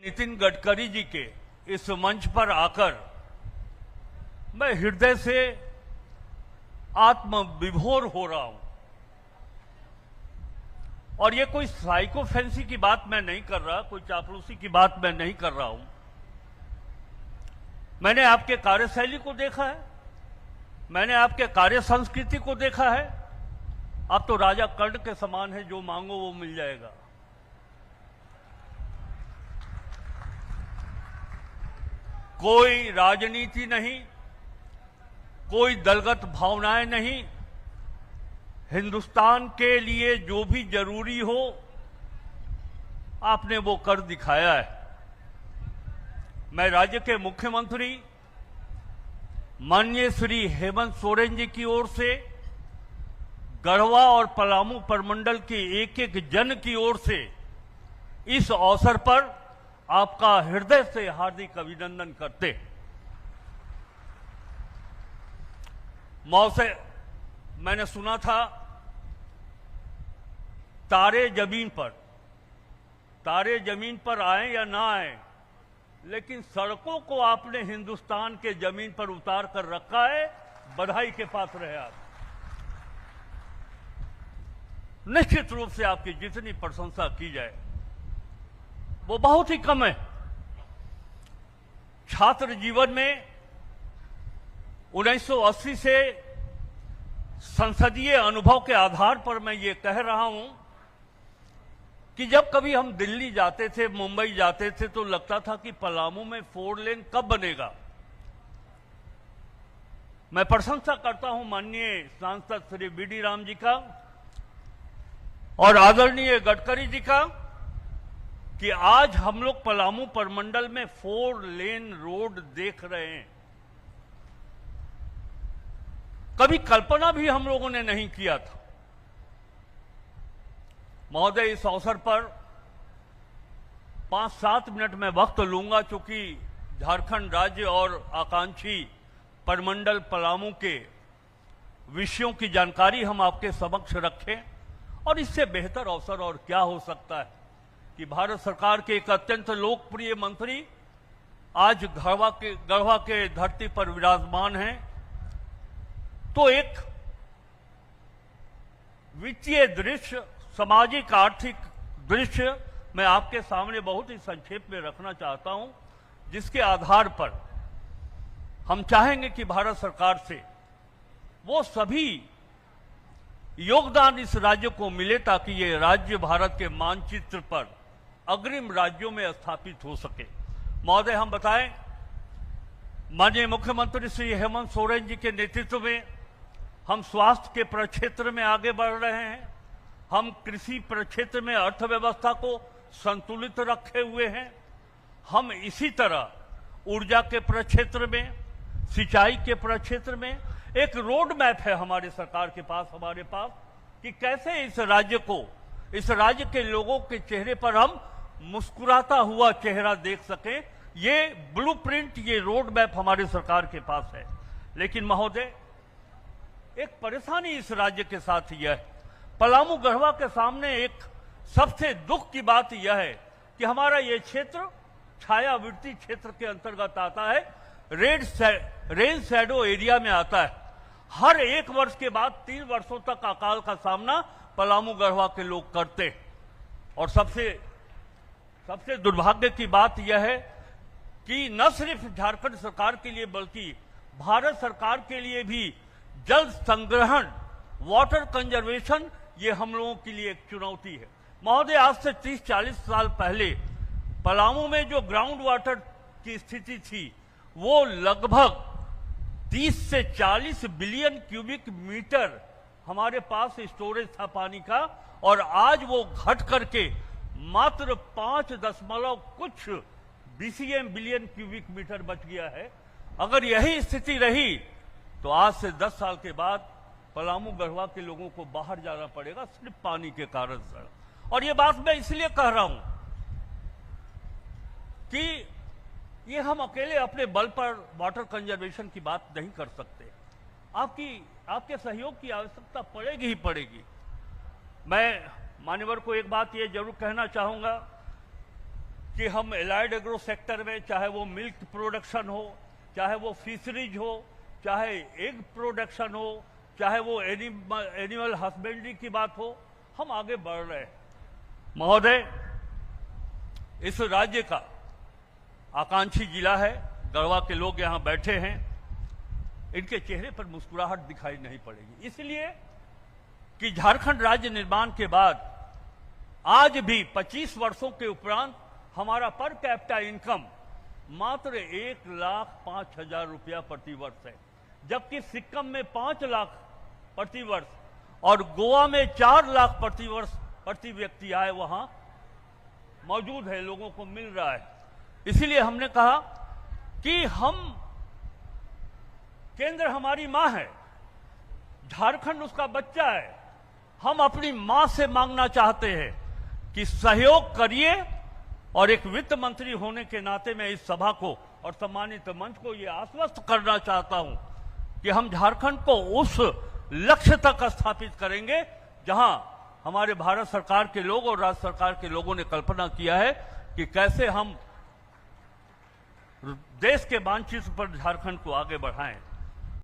नितिन गडकरी जी के इस मंच पर आकर मैं हृदय से आत्मविभोर हो रहा हूं। और ये कोई साइको फैंसी की बात मैं नहीं कर रहा, कोई चापलूसी की बात मैं नहीं कर रहा हूं। मैंने आपके कार्यशैली को देखा है, मैंने आपके कार्य संस्कृति को देखा है। आप तो राजा कर्ण के समान है, जो मांगो वो मिल जाएगा। कोई राजनीति नहीं, कोई दलगत भावनाएं नहीं। हिंदुस्तान के लिए जो भी जरूरी हो आपने वो कर दिखाया है। मैं राज्य के मुख्यमंत्री माननीय श्री हेमंत सोरेन जी की ओर से, गढ़वा और पलामू प्रमंडल के एक एक जन की ओर से इस अवसर पर आपका हृदय से हार्दिक अभिनंदन करते। मौसे मैंने सुना था तारे जमीन पर आए या ना आए, लेकिन सड़कों को आपने हिंदुस्तान के जमीन पर उतार कर रखा है। बधाई के पात्र है आप। निश्चित रूप से आपकी जितनी प्रशंसा की जाए वो बहुत ही कम है। छात्र जीवन में 1980 से संसदीय अनुभव के आधार पर मैं ये कह रहा हूं कि जब कभी हम दिल्ली जाते थे, मुंबई जाते थे, तो लगता था कि पलामू में 4 लेन कब बनेगा। मैं प्रशंसा करता हूं माननीय सांसद श्री बीडी राम जी का और आदरणीय गडकरी जी का कि आज हम लोग पलामू प्रमंडल में 4 लेन रोड देख रहे हैं। कभी कल्पना भी हम लोगों ने नहीं किया था। महोदय, इस अवसर पर 5-7 मिनट में वक्त लूंगा, चूंकि झारखंड राज्य और आकांक्षी प्रमंडल पलामू के विषयों की जानकारी हम आपके समक्ष रखें। और इससे बेहतर अवसर और क्या हो सकता है कि भारत सरकार के एक अत्यंत लोकप्रिय मंत्री आज गढ़वा के धरती पर विराजमान हैं। तो एक वित्तीय दृश्य, सामाजिक आर्थिक दृश्य मैं आपके सामने बहुत ही संक्षेप में रखना चाहता हूं, जिसके आधार पर हम चाहेंगे कि भारत सरकार से वो सभी योगदान इस राज्य को मिले ताकि ये राज्य भारत के मानचित्र पर अग्रिम राज्यों में स्थापित हो सके। महोदय, हम बताएं, माननीय मुख्यमंत्री श्री हेमंत सोरेन जी के नेतृत्व में हम स्वास्थ्य के प्रक्षेत्र में आगे बढ़ रहे हैं। हम कृषि प्रक्षेत्र में अर्थव्यवस्था को संतुलित रखे हुए हैं। हम इसी तरह ऊर्जा के प्रक्षेत्र में, सिंचाई के प्रक्षेत्र में एक रोड मैप है हमारे सरकार के पास, हमारे पास, कि कैसे इस राज्य के लोगों के चेहरे पर हम मुस्कुराता हुआ चेहरा देख सकें। ये ब्लूप्रिंट, ये रोड मैप हमारे सरकार के पास है। लेकिन महोदय, एक परेशानी इस राज्य के साथ यह है, पलामू गढ़वा के सामने एक सबसे दुख की बात यह है कि हमारा ये क्षेत्र छायावृत्ति क्षेत्र के अंतर्गत आता है, रेन शैडो एरिया में आता है। हर 1 वर्ष के बाद 3 वर्षों तक अकाल का सामना पलामू गढ़वा के लोग करते। और सबसे दुर्भाग्य की बात यह है कि न सिर्फ झारखंड सरकार के लिए बल्कि भारत सरकार के लिए भी जल संग्रहण, वाटर कंजर्वेशन, ये हम लोगों के लिए एक चुनौती है। महोदय, आज से 30-40 साल पहले पलामू में जो ग्राउंड वाटर की स्थिति थी वो लगभग 30 से 40 बिलियन क्यूबिक मीटर हमारे पास स्टोरेज था पानी का, और आज वो घट करके मात्र 5 कुछ BCM बिलियन क्यूबिक मीटर बच गया है। अगर यही स्थिति रही तो आज से 10 साल के बाद पलामू गढ़वा के लोगों को बाहर जाना पड़ेगा सिर्फ पानी के कारण से। और ये बात मैं इसलिए कह रहा हूं कि ये हम अकेले अपने बल पर वाटर कंजर्वेशन की बात नहीं कर सकते। आपके सहयोग की आवश्यकता पड़ेगी ही पड़ेगी। मैं मान्यवर को एक बात ये जरूर कहना चाहूंगा कि हम एलाइड एग्रो सेक्टर में, चाहे वो मिल्क प्रोडक्शन हो, चाहे वो फिशरीज हो, चाहे एग प्रोडक्शन हो, चाहे वो एनिमल हस्बेंड्री की बात हो, हम आगे बढ़ रहे हैं। महोदय, इस राज्य का आकांक्षी जिला है, गढ़वा के लोग यहाँ बैठे हैं, इनके चेहरे पर मुस्कुराहट दिखाई नहीं पड़ेगी, इसलिए कि झारखंड राज्य निर्माण के बाद आज भी 25 वर्षों के उपरांत हमारा पर कैपिटा इनकम मात्र 1,05,000 रुपया प्रति वर्ष है, जबकि सिक्किम में 5 लाख प्रति वर्ष और गोवा में 4 लाख प्रति वर्ष प्रति व्यक्ति आय वहां मौजूद है, लोगों को मिल रहा है। इसीलिए हमने कहा कि हम, केंद्र हमारी मां है, झारखंड उसका बच्चा है, हम अपनी मां से मांगना चाहते हैं कि सहयोग करिए। और एक वित्त मंत्री होने के नाते मैं इस सभा को और सम्मानित मंच को यह आश्वस्त करना चाहता हूं कि हम झारखंड को उस लक्ष्य तक स्थापित करेंगे जहां हमारे भारत सरकार के लोग और राज्य सरकार के लोगों ने कल्पना किया है कि कैसे हम देश के मानचित्र पर झारखंड को आगे बढ़ाएं।